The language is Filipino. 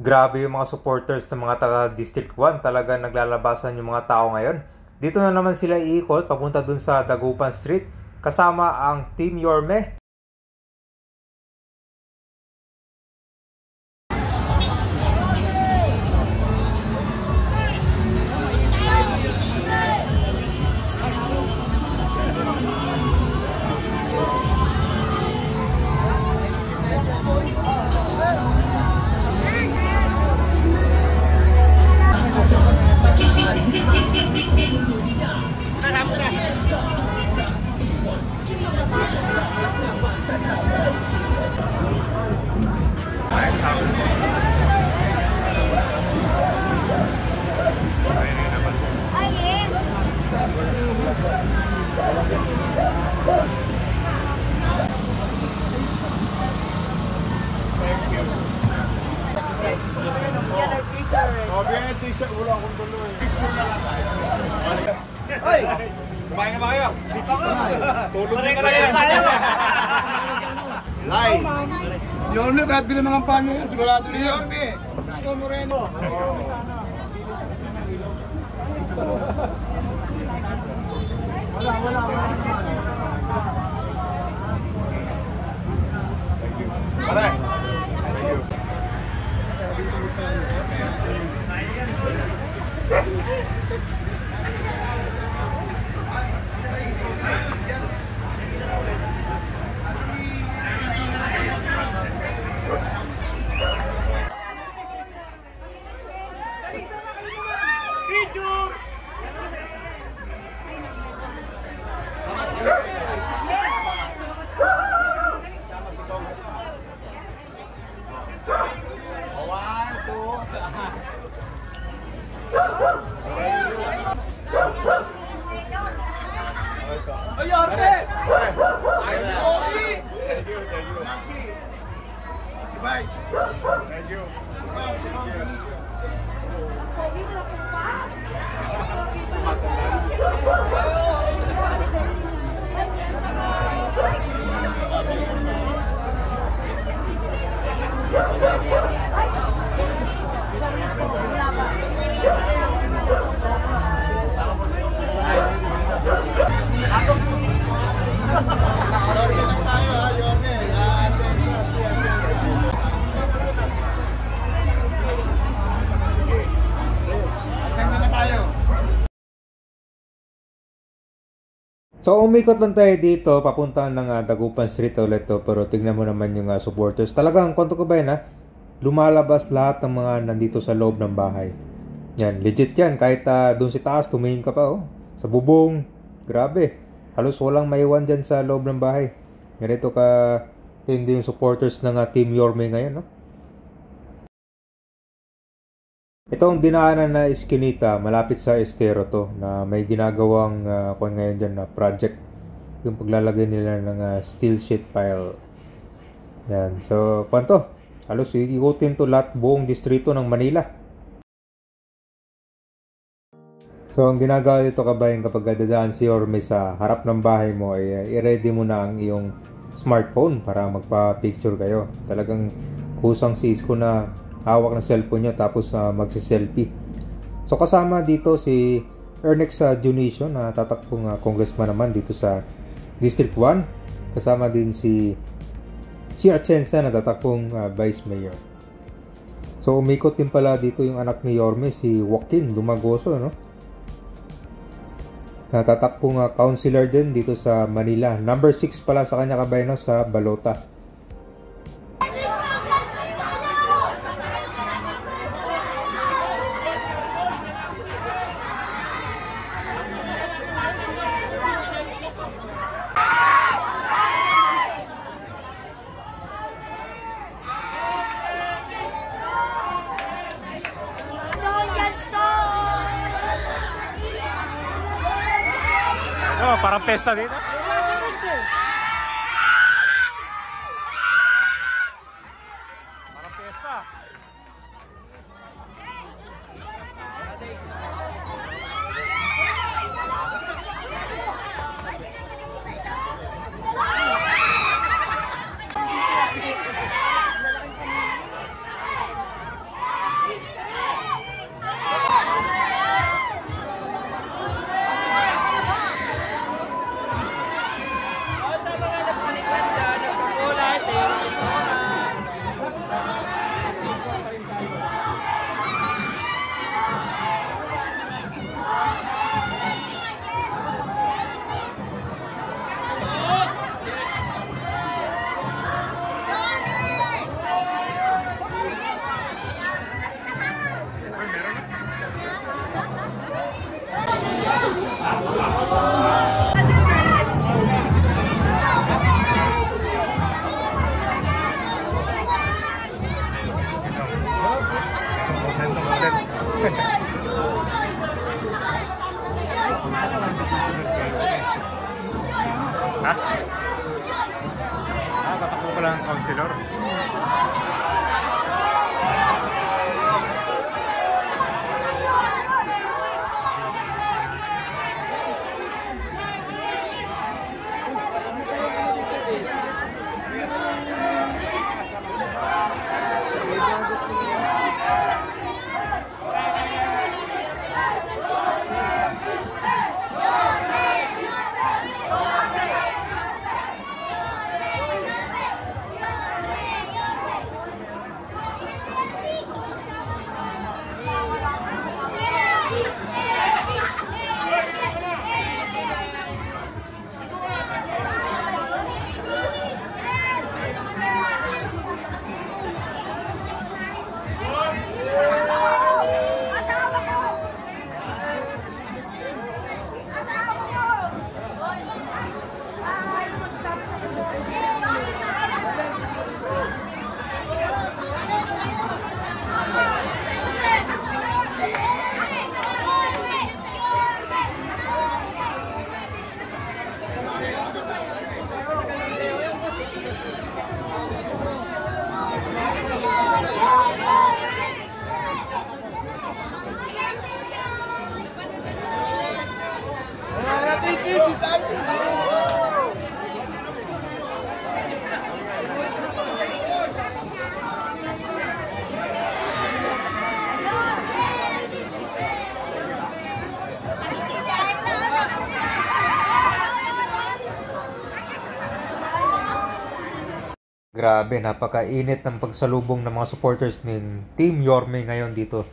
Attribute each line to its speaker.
Speaker 1: Grabe yung mga supporters ng mga taga District 1. Talaga naglalabasan yung mga tao ngayon. Dito na naman sila iikot papunta dun sa Dagupan Street kasama ang Team Yorme.
Speaker 2: Wala akong tuloy. Picture na lang tayo. Hoy! Kumain na ba kayo? Tulog na ka yan. Live!
Speaker 3: Yorme, kahit din ang mga panyo yan, sigurado niya.
Speaker 2: Yorme! Gusto mo rin. Wala. Aray!
Speaker 1: So umikot lang tayo dito, papunta ng Dagupan Street ulit to, pero tignan mo naman yung supporters. Talagang, kwento ko ba yun lumalabas lahat ng mga nandito sa loob ng bahay. Yan, legit yan. Kahit doon si taas, tumingin ka pa sa bubong. Grabe. Halos walang maiwan dyan sa loob ng bahay. Ganito ka, hindi yung supporters ng Team Yorme ngayon, no? Itong dinaanan na iskinita, malapit sa estero to, na may ginagawang ngayon dyan na project, yung paglalagay nila ng steel sheet pile. Yan, so kwanto, halos ikutin to lahat buong distrito ng Manila. So ang ginagawa dito kabayan, kapag dadaan si Yorme sa harap ng bahay mo, ay i-ready mo na ang iyong smartphone para magpa-picture kayo. Talagang kusang si Isko na hawak ng cellphone niya tapos magsi-selfie. So kasama dito si Ernex Dionisio na tatakbong congressman naman dito sa District 1. Kasama din si Atienza na tatakbong vice mayor. So umikot din pala dito yung anak ni Yorme, si Joaquin Dumagoso, no? Natatakbong councilor din dito sa Manila. Number 6 pala sa kanya kabayan, no, sa Balota.
Speaker 4: Parang pesta dito. Parang pesta. Ha? Tatakbo pala ng counselor.
Speaker 1: Grabe, napakainit ng pagsalubong ng mga supporters ng Team Yorme ngayon dito